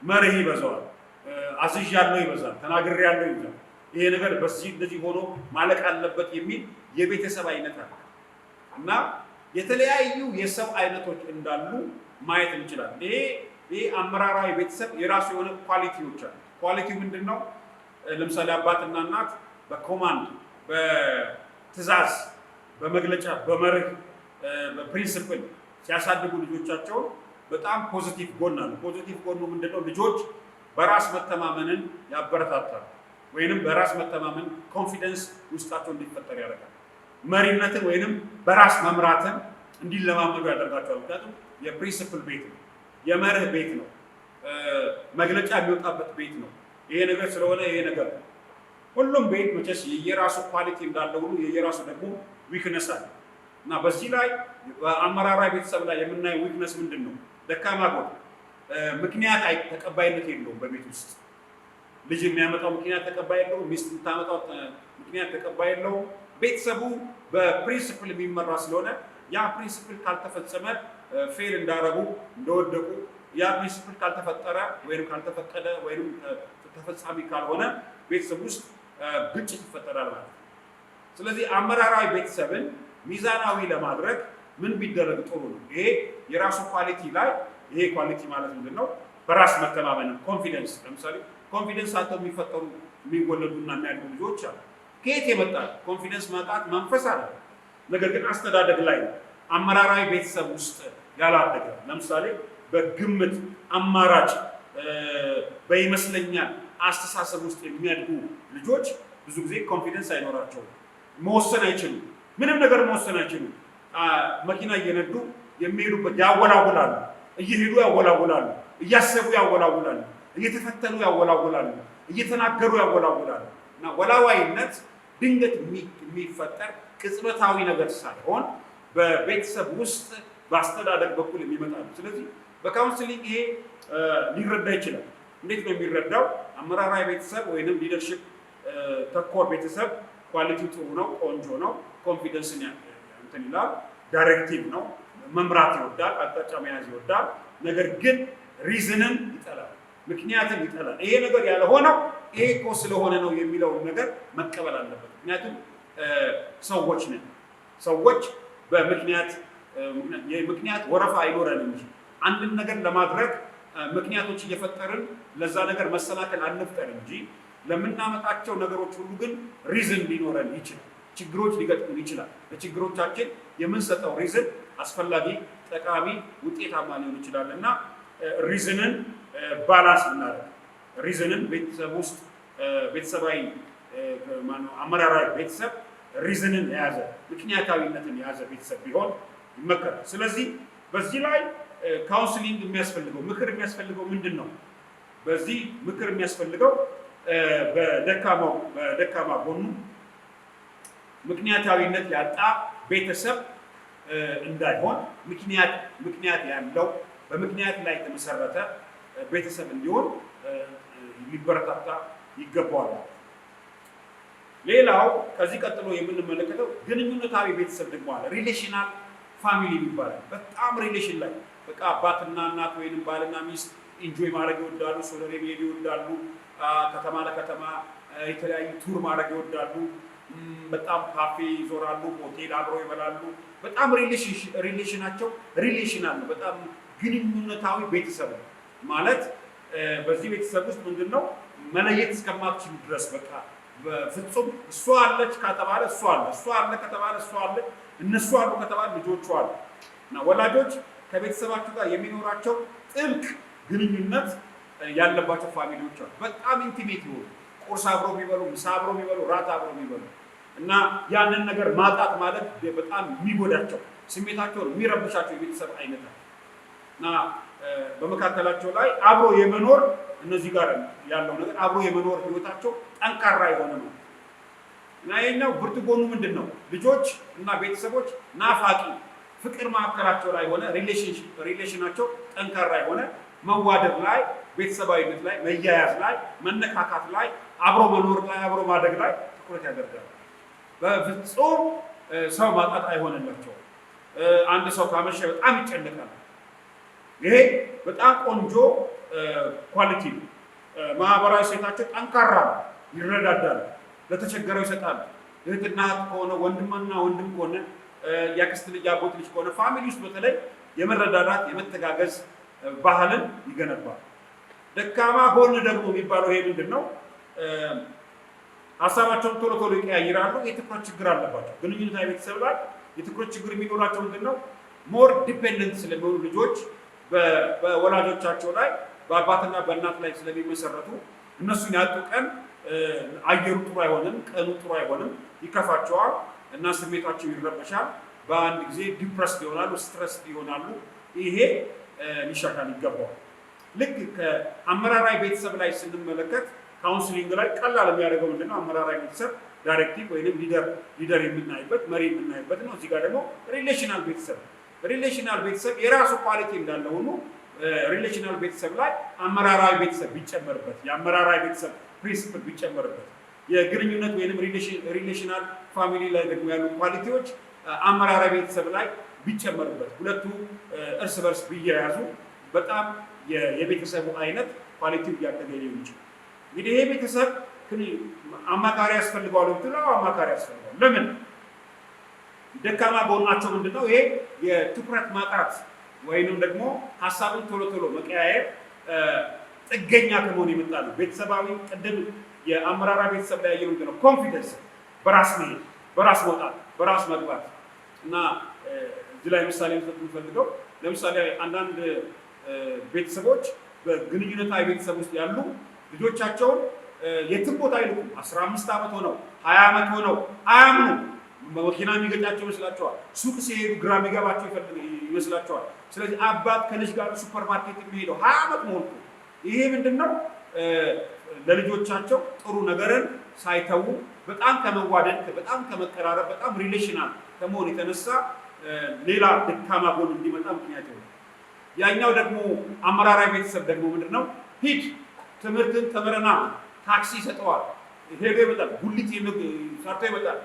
መርህ ይበዛዋል፣ አዝዣለሁ ይበዛል፣ ተናግሬያለሁ ይበዛል። ይሄ ነገር በዚህ እንደዚህ ሆኖ ማለቅ አለበት የሚል የቤተሰብ አይነት አለ እና የተለያዩ የሰው አይነቶች እንዳሉ ማየት እንችላለን። ይሄ አመራራዊ ቤተሰብ የራሱ የሆነ ኳሊቲዎች አሉ። ኳሊቲው ምንድነው? ለምሳሌ አባትና እናት በኮማንድ በትዕዛዝ በመግለጫ በመርህ በፕሪንሲፕል ሲያሳድጉ ልጆቻቸውን በጣም ፖዚቲቭ ጎን አለ። ፖዚቲቭ ጎኑ ምንድነው? ልጆች በራስ መተማመንን ያበረታታል ወይንም በራስ መተማመን ኮንፊደንስ ውስጣቸው እንዲፈጠር ያደርጋል። መሪነትን ወይንም በራስ መምራትን እንዲለማመዱ ያደርጋቸዋል። ምክንያቱም የፕሪንሲፕል ቤት ነው፣ የመርህ ቤት ነው፣ መግለጫ የሚወጣበት ቤት ነው። ይሄ ነገር ስለሆነ ይሄ ነገር ሁሉም ቤት መቼስ የየራሱ ኳሊቲ እንዳለ ሁሉ የየራሱ ደግሞ ዊክነስ አለ እና በዚህ ላይ በአመራራዊ ቤተሰብ ላይ የምናየው ዊክነስ ምንድን ነው? ደካማ ጎን ምክንያት ተቀባይነት የለውም። በቤት ውስጥ ልጅ የሚያመጣው ምክንያት ተቀባይ የለውም። ሚስት የምታመጣው ምክንያት ተቀባይ የለውም። ቤተሰቡ በፕሪንሲፕል የሚመራ ስለሆነ ያ ፕሪንሲፕል ካልተፈጸመ ፌል እንዳረጉ እንደወደቁ፣ ያ ፕሪንሲፕል ካልተፈጠረ ወይም ካልተፈቀደ ወይም ተፈጻሚ ካልሆነ ቤተሰብ ውስጥ ግጭት ይፈጠራል ማለት ነው። ስለዚህ አመራራዊ ቤተሰብን ሚዛናዊ ለማድረግ ምን ቢደረግ ጥሩ ነው? ይሄ የራሱ ኳሊቲ ላይ ይሄ ኳሊቲ ማለት ምንድን ነው? በራስ መተማመን ኮንፊደንስ። ለምሳሌ ኮንፊደንስ አጥተው የሚፈጠሩ የሚወለዱና የሚያድጉ ልጆች አሉ። ከየት የመጣ ኮንፊደንስ ማጣት መንፈስ አለ። ነገር ግን አስተዳደግ ላይ አመራራዊ ቤተሰብ ውስጥ ያላደገ ለምሳሌ በግምት አማራጭ በይመስለኛል አስተሳሰብ ውስጥ የሚያድጉ ልጆች ብዙ ጊዜ ኮንፊደንስ አይኖራቸውም። መወሰን አይችሉም። ምንም ነገር መወሰን አይችሉም። መኪና እየነዱ የሚሄዱበት ያወላውላሉ፣ እየሄዱ ያወላውላሉ፣ እያሰቡ ያወላውላሉ፣ እየተፈተኑ ያወላውላሉ፣ እየተናገሩ ያወላውላሉ እና ወላዋይነት ድንገት የሚፈጠር ቅጽበታዊ ነገር ሳይሆን በቤተሰብ ውስጥ በአስተዳደግ በኩል የሚመጣ ነው። ስለዚህ በካውንስሊንግ ይሄ ሊረዳ ይችላል። እንዴት ነው የሚረዳው? አመራራዊ ቤተሰብ ወይንም ሊደርሽፕ ተኮር ቤተሰብ ኳሊቲው ጥሩ ነው፣ ቆንጆ ነው፣ ኮንፊደንስን እንትን ይላል፣ ዳይሬክቲቭ ነው፣ መምራት ይወዳል፣ አቅጣጫ መያዝ ይወዳል፣ ነገር ግን ሪዝንን ይጠላል፣ ምክንያትን ይጠላል። ይሄ ነገር ያልሆነው ይሄ እኮ ስለሆነ ነው የሚለውን ነገር መቀበል አለበት። ምክንያቱም ሰዎች ነን። ሰዎች ምክንያት ወረፋ አይኖረንም እንጂ አንድን ነገር ለማድረግ ምክንያቶች እየፈጠርን ለዛ ነገር መሰናከል አንፍጠር እንጂ ለምናመጣቸው ነገሮች ሁሉ ግን ሪዝን ሊኖረን ይችላል። ችግሮች ሊገጥሙን ይችላል። ለችግሮቻችን የምንሰጠው ሪዝን አስፈላጊ፣ ጠቃሚ፣ ውጤታማ ሊሆን ይችላል እና ሪዝንን ባላንስ እናደርግ። ሪዝንን ቤተሰብ ውስጥ ቤተሰባዊ አመራራዊ ቤተሰብ ሪዝንን የያዘ ምክንያታዊነትን የያዘ ቤተሰብ ቢሆን ይመከራል። ስለዚህ በዚህ ላይ ካውንስሊንግ የሚያስፈልገው ምክር የሚያስፈልገው ምንድን ነው? በዚህ ምክር የሚያስፈልገው በደካማ ጎኑ ምክንያታዊነት ያጣ ቤተሰብ እንዳይሆን ምክንያት ያለው በምክንያት ላይ የተመሰረተ ቤተሰብ እንዲሆን ሊበረታታ ይገባዋል። ሌላው ከዚህ ቀጥሎ የምንመለከተው ግንኙነታዊ ቤተሰብ ደግሞ አለ። ሪሌሽናል ፋሚሊ ይባላል። በጣም ሪሌሽን ላይ በቃ አባትና እናት ወይንም ባልና ሚስት ኢንጆይ ማድረግ ይወዳሉ፣ ሶለሬ መሄድ ይወዳሉ፣ ከተማ ለከተማ የተለያዩ ቱር ማድረግ ይወዳሉ፣ በጣም ካፌ ይዞራሉ፣ ሆቴል አብረው ይበላሉ። በጣም ሪሌሽናቸው ሪሌሽናል ነው። በጣም ግንኙነታዊ ቤተሰብ ነው ማለት በዚህ ቤተሰብ ውስጥ ምንድነው መለየት እስከማትችሉ ድረስ በቃ በፍጹም እሷ አለች ከተባለ እሷ አለ፣ እሷ አለ ከተባለ እሷ አለ፣ እነሱ አሉ ከተባለ ልጆቹ አሉ እና ወላጆች ከቤተሰባቸው ጋር የሚኖራቸው ጥልቅ ግንኙነት ያለባቸው ፋሚሊዎች አሉ። በጣም ኢንቲሜት ይሆኑ፣ ቁርስ አብሮ የሚበሉ፣ ምሳ አብሮ የሚበሉ፣ ራት አብሮ የሚበሉ እና ያንን ነገር ማጣት ማለት በጣም የሚጎዳቸው ስሜታቸውን የሚረብሻቸው የቤተሰብ አይነት ነው እና በመካከላቸው ላይ አብሮ የመኖር እነዚህ ጋር ያለው ነገር አብሮ የመኖር ህይወታቸው ጠንካራ የሆነ ነው እና ይሄኛው ብርቱ ጎኑ ምንድን ነው? ልጆች እና ቤተሰቦች ናፋቂ ፍቅር ማዕከላቸው ላይ ሆነ ሪሌሽናቸው ጠንካራ የሆነ መዋደድ ላይ፣ ቤተሰባዊነት ላይ፣ መያያዝ ላይ፣ መነካካት ላይ፣ አብሮ መኖር ላይ፣ አብሮ ማደግ ላይ ትኩረት ያደርጋል። በፍጹም ሰው ማጣት አይሆንላቸውም። አንድ ሰው ካመሸ በጣም ይጨነቃል። ይሄ በጣም ቆንጆ ኳሊቲ ነው። ማህበራዊ ሴታቸው ጠንካራ ነው። ይረዳዳሉ፣ ለተቸገረው ይሰጣሉ። እህትና እህት ከሆነ ወንድምና ወንድም ከሆነ የአክስት ልጅ አጎት ልጅ ከሆነ ፋሚሊ ውስጥ በተለይ የመረዳዳት የመተጋገዝ ባህልን ይገነባል። ደካማ ጎን ደግሞ የሚባለው ይሄ ምንድን ነው? ሀሳባቸውን ቶሎ ቶሎ ይቀያይራሉ። የትኩረት ችግር አለባቸው። ግንኙነታዊ ቤተሰብ ላይ የትኩረት ችግር የሚኖራቸው ምንድን ነው? ሞር ዲፔንደንት ስለሚሆኑ ልጆች በወላጆቻቸው ላይ በአባትና በእናት ላይ ስለሚመሰረቱ እነሱን ያጡ ቀን አየሩ ጥሩ አይሆንም፣ ቀኑ ጥሩ አይሆንም፣ ይከፋቸዋል እና ስሜታቸው ይረበሻል። በአንድ ጊዜ ዲፕረስድ ይሆናሉ፣ ስትረስ ይሆናሉ። ይሄ ሊሻሻል ይገባዋል። ልክ ከአመራራዊ ቤተሰብ ላይ ስንመለከት ካውንስሊንግ ላይ ቀላል የሚያደርገው ምንድነው? አመራራዊ ቤተሰብ ዳይሬክቲቭ ወይም ሊደር የምናይበት መሪ የምናይበት ነው። እዚህ ጋር ደግሞ ሪሌሽናል ቤተሰብ የራሱ ኳሊቲ እንዳለ ሆኖ ሪሌሽናል ቤተሰብ ላይ አመራራዊ ቤተሰብ ቢጨመርበት፣ የአመራራዊ ቤተሰብ ፕሪንሲፕል ቢጨመርበት፣ የግንኙነት ወይም ሪሌሽናል ፋሚሊ ላይ ደግሞ ያሉ ኳሊቲዎች አመራራዊ ቤተሰብ ላይ ቢጨመርበት፣ ሁለቱ እርስ በርስ ቢያያዙ በጣም የቤተሰቡ አይነት ኳሊቲው እያደገ ሊሆን ይችላል። እንግዲህ ይሄ ቤተሰብ አማካሪ ያስፈልገዋል ብትለው አማካሪ ያስፈልገዋል። ለምን? ደካማ ጎናቸው ምንድነው? ይሄ የትኩረት ማጣት ወይንም ደግሞ ሀሳብን ቶሎ ቶሎ መቀያየር ጥገኛ ከመሆን የመጣ ነው። ቤተሰባዊ ቅድም የአመራራዊ ቤተሰብ ላይ ያየው ምንድነው? ኮንፊደንስ፣ በራስ መሄድ፣ በራስ መውጣት፣ በራስ መግባት እና እዚህ ላይ ምሳሌ መስጠት የምፈልገው ለምሳሌ አንዳንድ ቤተሰቦች በግንኙነታዊ ቤተሰብ ውስጥ ያሉ ልጆቻቸውን የትም ቦታ አይልኩም። 15 ዓመት ሆነው 20 ዓመት ሆነው አያምኑ። መኪና የሚገጫቸው ይመስላቸዋል። ሱቅ ሲሄዱ ግራ የሚገባቸው ይመስላቸዋል። ስለዚህ አባት ከልጅ ጋር ሱፐር ማርኬት የሚሄደው 20 ዓመት ሞልቶ ይሄ ምንድነው? ለልጆቻቸው ጥሩ ነገርን ሳይተዉ በጣም ከመዋደድ በጣም ከመቀራረብ በጣም ሪሌሽናል ከመሆን የተነሳ ሌላ ደካማ ጎን እንዲመጣ ምክንያት ይሆናል። ያኛው ደግሞ አመራራዊ ቤተሰብ ደግሞ ምንድነው? ሂድ ትምህርትን ተምረና ታክሲ ይሰጠዋል፣ ሄዶ ይመጣል፣ ጉሊት ሰርቶ ይመጣል፣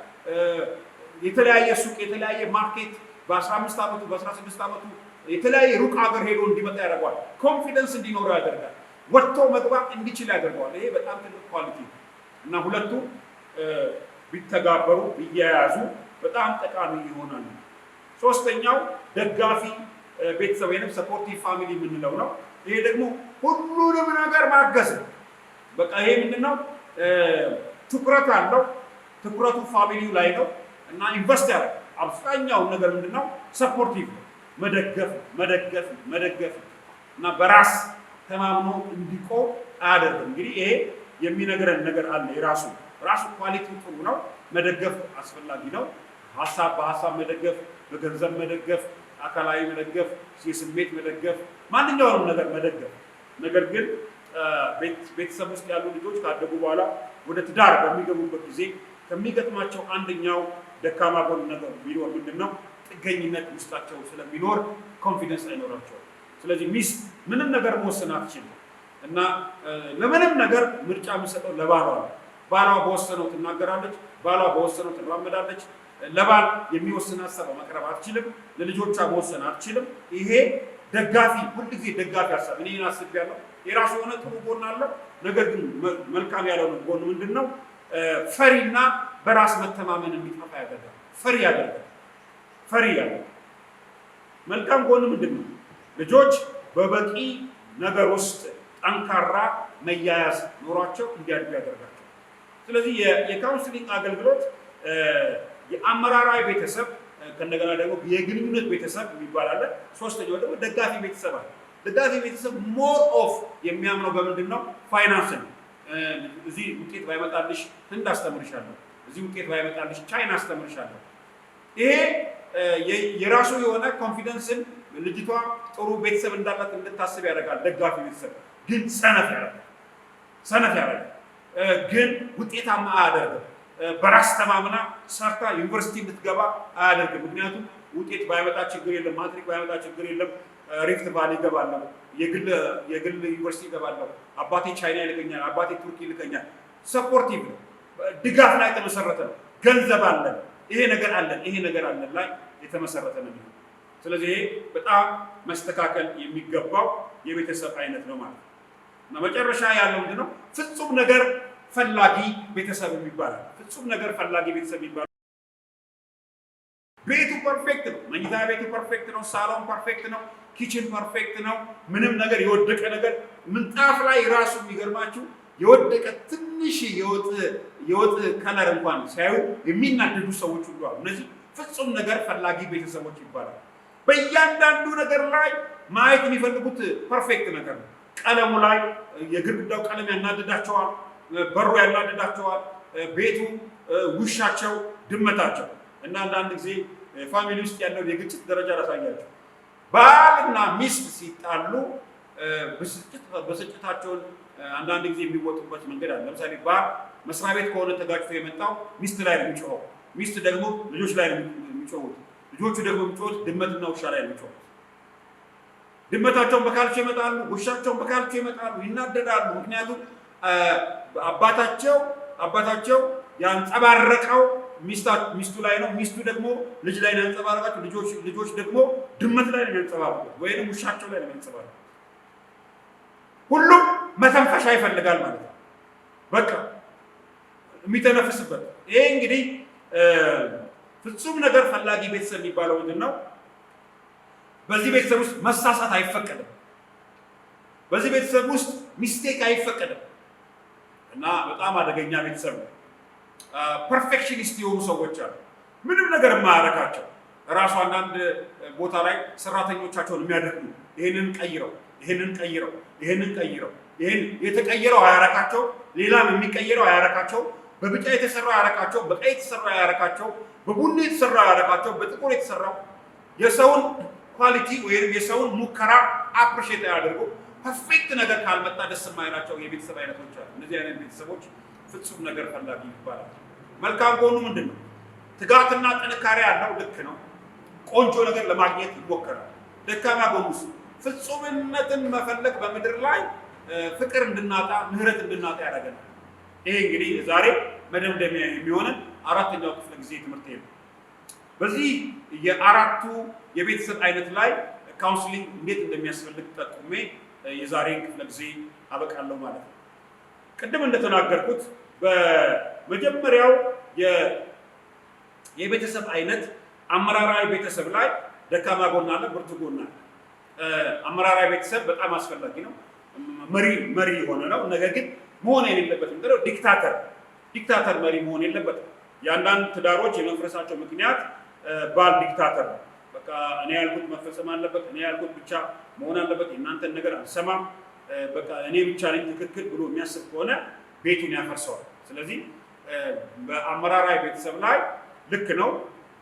የተለያየ ሱቅ የተለያየ ማርኬት በ15 ዓመቱ በ16 ዓመቱ የተለያየ ሩቅ ሀገር ሄዶ እንዲመጣ ያደርገዋል። ኮንፊደንስ እንዲኖረው ያደርጋል። ወጥቶ መግባት እንዲችል ያደርገዋል። ይሄ በጣም ትልቅ ኳሊቲ ነው እና ሁለቱ ቢተጋበሩ ቢያያዙ በጣም ጠቃሚ ይሆናል። ሶስተኛው ደጋፊ ቤተሰብ ወይንም ሰፖርቲቭ ፋሚሊ የምንለው ነው። ይሄ ደግሞ ሁሉንም ነገር ማገዝ ነው። በቃ ይሄ ምንድነው ትኩረት አለው። ትኩረቱ ፋሚሊው ላይ ነው እና ኢንቨስት ያደርጋል። አብዛኛው ነገር ምንድነው ሰፖርቲቭ ነው። መደገፍ መደገፍ መደገፍ እና በራስ ተማምኖ እንዲቆም አያደርግም። እንግዲህ ይሄ የሚነግረን ነገር አለ። ራሱ ኳሊቲው ጥሩ ነው። መደገፍ አስፈላጊ ነው። ሀሳብ በሀሳብ መደገፍ፣ በገንዘብ መደገፍ፣ አካላዊ መደገፍ፣ የስሜት መደገፍ፣ ማንኛውንም ነገር መደገፍ። ነገር ግን ቤተሰብ ውስጥ ያሉ ልጆች ካደጉ በኋላ ወደ ትዳር በሚገቡበት ጊዜ ከሚገጥማቸው አንደኛው ደካማ ጎን ነገር ቢኖር ምንድነው? ጥገኝነት ውስጣቸው ስለሚኖር ኮንፊደንስ አይኖራቸውም። ስለዚህ ሚስት ምንም ነገር መወሰን አትችልም እና ለምንም ነገር ምርጫ የምትሰጠው ለባሏ ነው። ባሏ በወሰነው ትናገራለች፣ ባሏ በወሰነው ትራመዳለች። ለባል የሚወስን ሀሳብ ማቅረብ አትችልም፣ ለልጆቿ መወሰን አትችልም። ይሄ ደጋፊ ሁልጊዜ ደጋፊ ሀሳብ እኔ አስቤያለሁ። የራሱ የሆነ ጥሩ ጎን አለው። ነገር ግን መልካም ያልሆነ ጎን ምንድነው? ፈሪና በራስ መተማመን እንዲጠፋ ያደርጋል። ፈሪ ያደርጋል። መልካም ጎን ምንድነው? ልጆች በበቂ ነገር ውስጥ ጠንካራ መያያዝ ኖሯቸው እንዲያድጉ ያደርጋቸው። ስለዚህ የካውንስሊንግ አገልግሎት የአመራራዊ ቤተሰብ ከእንደገና ደግሞ የግንኙነት ቤተሰብ የሚባል አለ። ሶስተኛው ደግሞ ደጋፊ ቤተሰብ አለ። ደጋፊ ቤተሰብ ሞር ኦፍ የሚያምነው በምንድን ነው? ፋይናንስ ነው። እዚህ ውጤት ባይመጣልሽ ህንድ አስተምርሻለሁ፣ እዚህ ውጤት ባይመጣልሽ ቻይና አስተምርሻለሁ። ይሄ የራሱ የሆነ ኮንፊደንስን ልጅቷ ጥሩ ቤተሰብ እንዳላት እንድታስብ ያደርጋል። ደጋፊ ቤተሰብ ግን ሰነፍ ያደርጋል። ግን ውጤታማ አያደርግም። በራስ ተማምና ሰርታ ዩኒቨርሲቲ እንድትገባ አያደርግም። ምክንያቱም ውጤት ባይመጣ ችግር የለም፣ ማትሪክ ባይመጣ ችግር የለም፣ ሪፍት ቫሊ እገባለሁ፣ የግል ዩኒቨርሲቲ እገባለሁ፣ አባቴ ቻይና ይልከኛል፣ አባቴ ቱርክ ይልከኛል። ሰፖርቲቭ ነው። ድጋፍ ላይ የተመሰረተ ነው። ገንዘብ አለን፣ ይሄ ነገር አለን ላይ የተመሰረተ ነው። ስለዚህ ይሄ በጣም መስተካከል የሚገባው የቤተሰብ አይነት ነው ማለት ነው። እና መጨረሻ ያለው ምንድነው? ፍጹም ነገር ፈላጊ ቤተሰብ የሚባለው። ፍጹም ነገር ፈላጊ ቤተሰብ የሚባለው ቤቱ ፐርፌክት ነው። መኝታ ቤቱ ፐርፌክት ነው። ሳሎን ፐርፌክት ነው። ኪችን ፐርፌክት ነው። ምንም ነገር የወደቀ ነገር ምንጣፍ ላይ ራሱ የሚገርማችሁ የወደቀ ትንሽ የወጥ ከለር እንኳን ሲያዩ የሚናደዱ ሰዎች ሁሉ አሉ። እነዚህ ፍጹም ነገር ፈላጊ ቤተሰቦች ይባላሉ። በእያንዳንዱ ነገር ላይ ማየት የሚፈልጉት ፐርፌክት ነገር ነው። ቀለሙ ላይ የግድግዳው ቀለም ያናድዳቸዋል፣ በሩ ያናድዳቸዋል፣ ቤቱ፣ ውሻቸው፣ ድመታቸው እና አንዳንድ ጊዜ ፋሚሊ ውስጥ ያለው የግጭት ደረጃ ላሳያቸው። ባልና ሚስት ሲጣሉ ብስጭታቸውን አንዳንድ ጊዜ የሚወጡበት መንገድ አለ። ለምሳሌ ባል መስሪያ ቤት ከሆነ ተጋጭቶ የመጣው ሚስት ላይ ነው የሚጮኸው፣ ሚስት ደግሞ ልጆች ላይ ነው የሚጮሁት፣ ልጆቹ ደግሞ የሚጮሁት ድመትና ውሻ ላይ ነው የሚጮሁት። ድመታቸውን በካልቾ ይመጣሉ፣ ውሻቸውን በካልቾ ይመጣሉ፣ ይናደዳሉ። ምክንያቱም አባታቸው ያንጸባረቀው ሚስቱ ላይ ነው፣ ሚስቱ ደግሞ ልጅ ላይ ነው ያንጸባረቃቸው፣ ልጆች ደግሞ ድመት ላይ ነው ያንጸባረቁት ወይንም ውሻቸው ላይ ነው ያንጸባረቁት። ሁሉም መተንፈሻ ይፈልጋል ማለት ነው። በቃ የሚተነፍስበት። ይሄ እንግዲህ ፍጹም ነገር ፈላጊ ቤተሰብ የሚባለው ምንድን ነው? በዚህ ቤተሰብ ውስጥ መሳሳት አይፈቀድም። በዚህ ቤተሰብ ውስጥ ሚስቴክ አይፈቀድም እና በጣም አደገኛ ቤተሰብ ነው። ፐርፌክሽኒስት የሆኑ ሰዎች አሉ፣ ምንም ነገር የማያረካቸው ራሱ አንዳንድ ቦታ ላይ ሰራተኞቻቸውን የሚያደርጉ ይሄንን ቀይረው ይሄን የተቀየረው አያረካቸው፣ ሌላም የሚቀየረው አያረካቸው፣ በቢጫ የተሰራው አያረካቸው፣ በቀይ የተሰራው አያረካቸው፣ በቡኒ የተሰራው አያረካቸው፣ በጥቁር የተሰራው የሰውን ኳሊቲ ወይም የሰውን ሙከራ አፕሪሼት አያደርጉ። ፐርፌክት ነገር ካልመጣ ደስ የማይላቸው የቤተሰብ አይነቶች አሉ። እነዚህ አይነት ቤተሰቦች ፍጹም ነገር ፈላጊ ይባላል። መልካም ጎኑ ምንድን ነው? ትጋትና ጥንካሬ ያለው ልክ ነው። ቆንጆ ነገር ለማግኘት ይሞከራል። ደካማ ጎኑስ? ፍጹምነትን መፈለግ በምድር ላይ ፍቅር እንድናጣ፣ ምህረት እንድናጣ ያደርገናል። ይሄ እንግዲህ ዛሬ መደምደሚያ የሚሆነን አራተኛው ክፍለ ጊዜ ትምህርት ነው። በዚህ የአራቱ የቤተሰብ አይነት ላይ ካውንስሊንግ እንዴት እንደሚያስፈልግ ጠቁሜ የዛሬን ክፍለ ጊዜ አበቃለሁ ማለት ነው። ቅድም እንደተናገርኩት በመጀመሪያው የቤተሰብ አይነት አመራራዊ ቤተሰብ ላይ ደካማ ጎን አለ፣ ብርቱ ጎን አለ። አመራራዊ ቤተሰብ በጣም አስፈላጊ ነው። መሪ የሆነ ነው። ነገር ግን መሆን የሌለበት ምንድነው? ዲክታተር መሪ መሆን የለበትም። የአንዳንድ ትዳሮች የመፍረሳቸው ምክንያት ባል ዲክታተር ነው። በቃ እኔ ያልኩት መፈጸም አለበት፣ እኔ ያልኩት ብቻ መሆን አለበት፣ የእናንተን ነገር አልሰማም፣ በቃ እኔ ብቻ ነኝ ትክክል ብሎ የሚያስብ ከሆነ ቤቱን ያፈርሰዋል። ስለዚህ በአመራራዊ ቤተሰብ ላይ ልክ ነው፣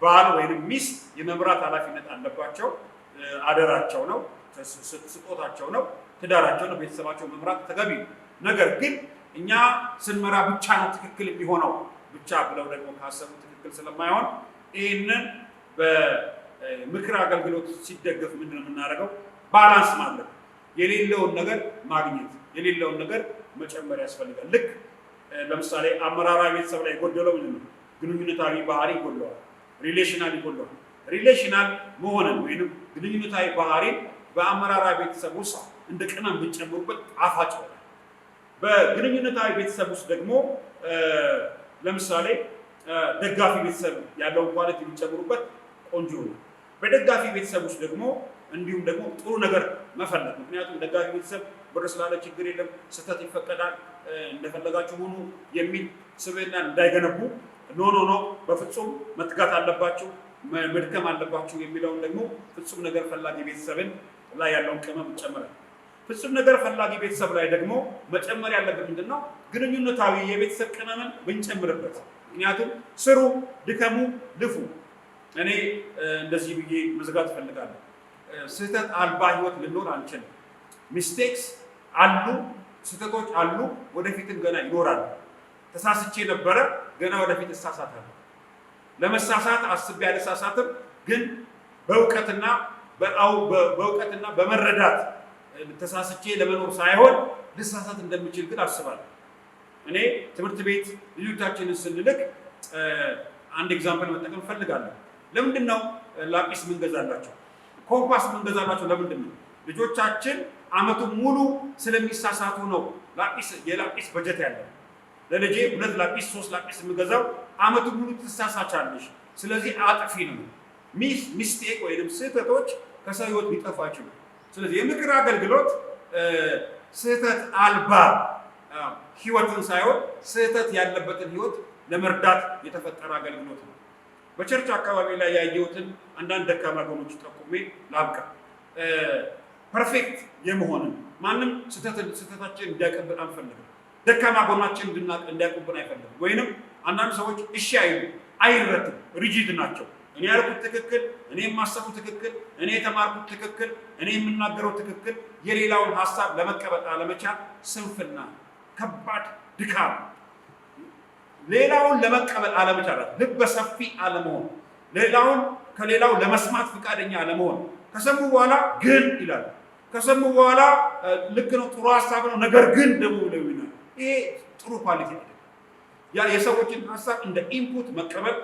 ባል ወይንም ሚስት የመምራት ኃላፊነት አለባቸው። አደራቸው ነው፣ ስጦታቸው ነው፣ ትዳራቸው ነው፣ ቤተሰባቸው መምራት ተገቢ ነው። ነገር ግን እኛ ስንመራ ብቻ ነው ትክክል የሚሆነው ብቻ ብለው ደግሞ ካሰቡ ትክክል ስለማይሆን ይህንን በምክር አገልግሎት ሲደገፍ ምንድን ነው የምናደርገው? ባላንስ ማድረግ፣ የሌለውን ነገር ማግኘት፣ የሌለውን ነገር መጨመር ያስፈልጋል። ልክ ለምሳሌ አመራራዊ ቤተሰብ ላይ የጎደለው ምንድን ነው? ግንኙነታዊ ባህሪ ይጎለዋል፣ ሪሌሽናል ይጎለዋል። ሪሌሽናል መሆንን ወይም ግንኙነታዊ ባህሪን በአመራራዊ ቤተሰብ ውስጥ እንደ ቅመም ብንጨምሩበት ጣፋጭ ይሆናል። በግንኙነታዊ ቤተሰብ ውስጥ ደግሞ ለምሳሌ ደጋፊ ቤተሰብ ያለውን ኳሊቲ ቢጨምሩበት ቆንጆ ነው። በደጋፊ ቤተሰብ ውስጥ ደግሞ እንዲሁም ደግሞ ጥሩ ነገር መፈለግ። ምክንያቱም ደጋፊ ቤተሰብ ብር ስላለ ችግር የለም፣ ስህተት ይፈቀዳል፣ እንደፈለጋችሁ ሆኑ የሚል ስብዕናን እንዳይገነቡ ኖ በፍጹም መትጋት አለባችሁ፣ መድከም አለባችሁ የሚለውን ደግሞ ፍጹም ነገር ፈላጊ ቤተሰብን ላይ ያለውን ቅመም ይጨምራል። ፍጹም ነገር ፈላጊ ቤተሰብ ላይ ደግሞ መጨመር ያለበት ምንድን ነው? ግንኙነታዊ የቤተሰብ ቅመምን ብንጨምርበት። ምክንያቱም ስሩ፣ ድከሙ፣ ልፉ። እኔ እንደዚህ ብዬ መዝጋት እፈልጋለሁ። ስህተት አልባ ህይወት ልኖር አንችልም። ሚስቴክስ አሉ፣ ስህተቶች አሉ፣ ወደፊትም ገና ይኖራሉ። ተሳስቼ ነበረ፣ ገና ወደፊት እሳሳታለሁ። ለመሳሳት አስቤ አልሳሳትም፣ ግን በእውቀትና በመረዳት ተሳስቼ ለመኖር ሳይሆን ልሳሳት እንደምችል ግን አስባለሁ። እኔ ትምህርት ቤት ልጆቻችንን ስንልክ አንድ ኤግዛምፕል መጠቀም እፈልጋለሁ። ለምንድን ነው ላጲስ ምንገዛላቸው? ኮምፓስ ምንገዛላቸው ለምንድን ነው? ልጆቻችን አመቱን ሙሉ ስለሚሳሳቱ ነው የላጲስ በጀት ያለው። ለልጄ 2 ላጲስ 3 ላጲስ የምገዛው አመቱን ሙሉ ትሳሳቻለሽ፣ ስለዚህ አጥፊ ነው። ሚስቴክ ወይም ስህተቶች ከሰው ህይወት ሊጠፉ አይችሉም። ስለዚህ የምክር አገልግሎት ስህተት አልባ ህይወትን ሳይሆን ስህተት ያለበትን ህይወት ለመርዳት የተፈጠረ አገልግሎት ነው። በቸርች አካባቢ ላይ ያየሁትን አንዳንድ ደካማ ጎኖች ጠቁሜ ላብቃ። ፐርፌክት የመሆንን ማንም ስህተታችን እንዲያቀብን አንፈልግም። ደካማ ጎናችን እንዲያቀብን አይፈልግም። ወይንም አንዳንድ ሰዎች እሺ አይረትም፣ ሪጂድ ናቸው። እኔ ያልኩት ትክክል፣ እኔ የማሰቡት ትክክል፣ እኔ የተማርኩት ትክክል፣ እኔ የምናገረው ትክክል፣ የሌላውን ሀሳብ ለመቀበል አለመቻል ስንፍና፣ ከባድ ድካም፣ ሌላውን ለመቀበል አለመቻል፣ ልበ ሰፊ አለመሆን፣ ከሌላው ለመስማት ፈቃደኛ አለመሆን። ከሰሙ በኋላ ግን ይላል፣ ከሰሙ በኋላ ልክ ነው፣ ጥሩ ሀሳብ ነው፣ ነገር ግን ደግሞ ይላል። ይሄ ጥሩ ኳሊቲ አይደለም። የሰዎችን ሀሳብ እንደ ኢንፑት መቀበል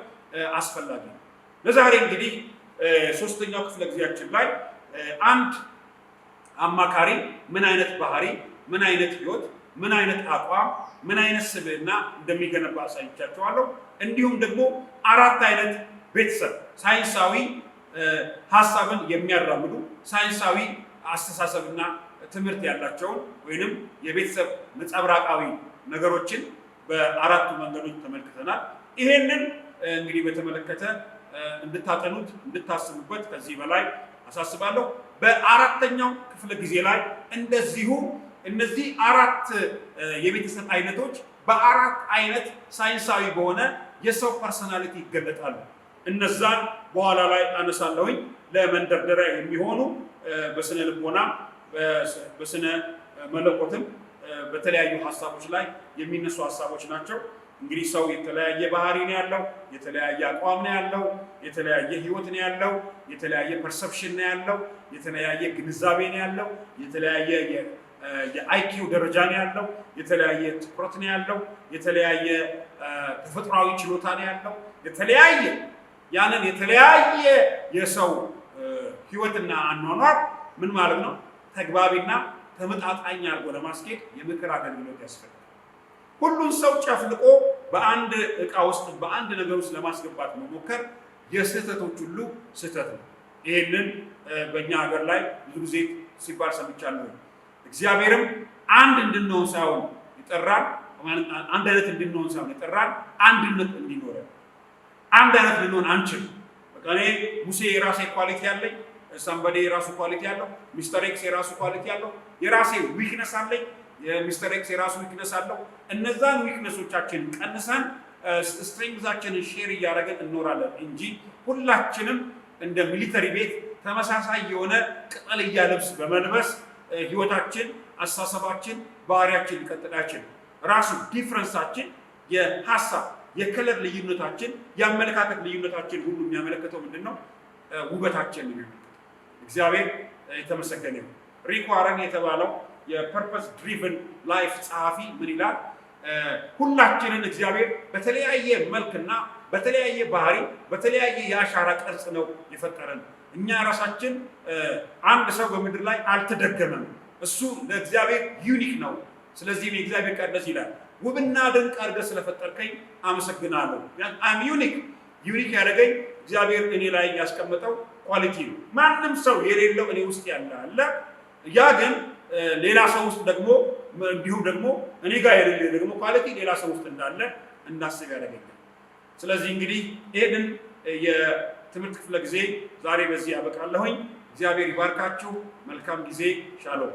አስፈላጊ ነው። ለዛሬ እንግዲህ ሶስተኛው ክፍለ ጊዜያችን ላይ አንድ አማካሪ ምን አይነት ባህሪ፣ ምን አይነት ህይወት፣ ምን አይነት አቋም፣ ምን አይነት ስብዕና እንደሚገነባ አሳይቻቸዋለሁ። እንዲሁም ደግሞ 4 አይነት ቤተሰብ ሳይንሳዊ ሀሳብን የሚያራምዱ ሳይንሳዊ አስተሳሰብና ትምህርት ያላቸውን ወይንም የቤተሰብ ነጸብራቃዊ ነገሮችን በ4ቱ መንገዶች ተመልክተናል። ይሄንን እንግዲህ በተመለከተ እንድታጠኑት እንድታስቡበት ከዚህ በላይ አሳስባለሁ። በ4ኛው ክፍለ ጊዜ ላይ እንደዚሁ እነዚህ 4 የቤተሰብ አይነቶች በ4 አይነት ሳይንሳዊ በሆነ የሰው ፐርሰናሊቲ ይገለጣሉ። እነዛን በኋላ ላይ አነሳለሁኝ። ለመንደርደሪያ የሚሆኑ በስነ ልቦና በስነ መለኮትም በተለያዩ ሀሳቦች ላይ የሚነሱ ሀሳቦች ናቸው። እንግዲህ ሰው የተለያየ ባህሪ ነው ያለው፣ የተለያየ አቋም ነው ያለው፣ የተለያየ ህይወት ነው ያለው፣ የተለያየ ፐርሰፕሽን ነው ያለው፣ የተለያየ ግንዛቤ ነው ያለው፣ የተለያየ የአይኪው ደረጃ ነው ያለው፣ የተለያየ ትኩረት ነው ያለው፣ የተለያየ ተፈጥሯዊ ችሎታ ነው ያለው። ያንን የተለያየ የሰው ህይወትና አኗኗር ምን ማለት ነው? ተግባቢና ተመጣጣኝ አድርጎ ለማስኬድ የምክር አገልግሎት ያስፈልጋል። ሁሉን ሰው ጨፍልቆ በአንድ ዕቃ ውስጥ በአንድ ነገር ውስጥ ለማስገባት መሞከር የስህተቶች ሁሉ ስህተት ነው። ይህንን በእኛ ሀገር ላይ ብዙ ጊዜ ሲባል ሰምቻለሁ። እግዚአብሔርም አንድ እንድንሆን ሳይሆን ይጠራል፣ አንድ አይነት እንድንሆን ሳይሆን ይጠራል፣ አንድነት እንዲኖረን። አንድ አይነት ልንሆን አንችልም። በቃ እኔ ሙሴ የራሴ ኳሊቲ ያለኝ፣ ሳምባዴ የራሱ ኳሊቲ ያለው፣ ሚስተር ኤክስ የራሱ ኳሊቲ ያለው፣ የራሴ ዊክነስ አለኝ፣ የሚስተር ኤክስ የራሱ ዊክነስ አለው። እነዛን ዊክነሶቻችንን ቀንሰን ስትሬንግዛችንን ሼር እያደረገን እንኖራለን እንጂ ሁላችንም እንደ ሚሊተሪ ቤት ተመሳሳይ የሆነ ቅጠልያ ልብስ በመልበስ ህይወታችን፣ አስተሳሰባችን፣ ባህሪያችን ሊቀጥል አይችልም። ራሱ ዲፍረንሳችን፣ የሀሳብ የከለር ልዩነታችን፣ የአመለካከት ልዩነታችን ሁሉ የሚያመለክተው ምንድን ነው? ውበታችን ነው። እግዚአብሔር የተመሰገነ ይሁን። ሪክ ዋረን የተባለው የፐርፐስ ድሪቨን ላይፍ ጸሐፊ ምን ይላል? ሁላችንን እግዚአብሔር በተለያየ መልክና በተለያየ ባህሪ በተለያየ የአሻራ ቅርጽ ነው የፈጠረን። እኛ ራሳችን አንድ ሰው በምድር ላይ አልተደገመም። እሱ ለእግዚአብሔር ዩኒክ ነው። ስለዚህም የእግዚአብሔር ቃል እንደዚህ ይላል፣ ውብና ድንቅ አድርገህ ስለፈጠርከኝ አመሰግናለሁ። አም ዩኒክ ያደረገኝ እግዚአብሔር እኔ ላይ ያስቀመጠው ኳሊቲ ነው። ማንም ሰው የሌለው እኔ ውስጥ ያለ አለ። ያ ግን ሌላ ሰው ውስጥ ደግሞ እንዲሁም ደግሞ እኔ ጋር የሌለ ደግሞ ኳሊቲ ሌላ ሰው ውስጥ እንዳለ እንዳስብ ያደርገኛል። ስለዚህ እንግዲህ ይሄንን የትምህርት ክፍለ ጊዜ ዛሬ በዚህ ያበቃለሁኝ። እግዚአብሔር ይባርካችሁ። መልካም ጊዜ። ሻሎም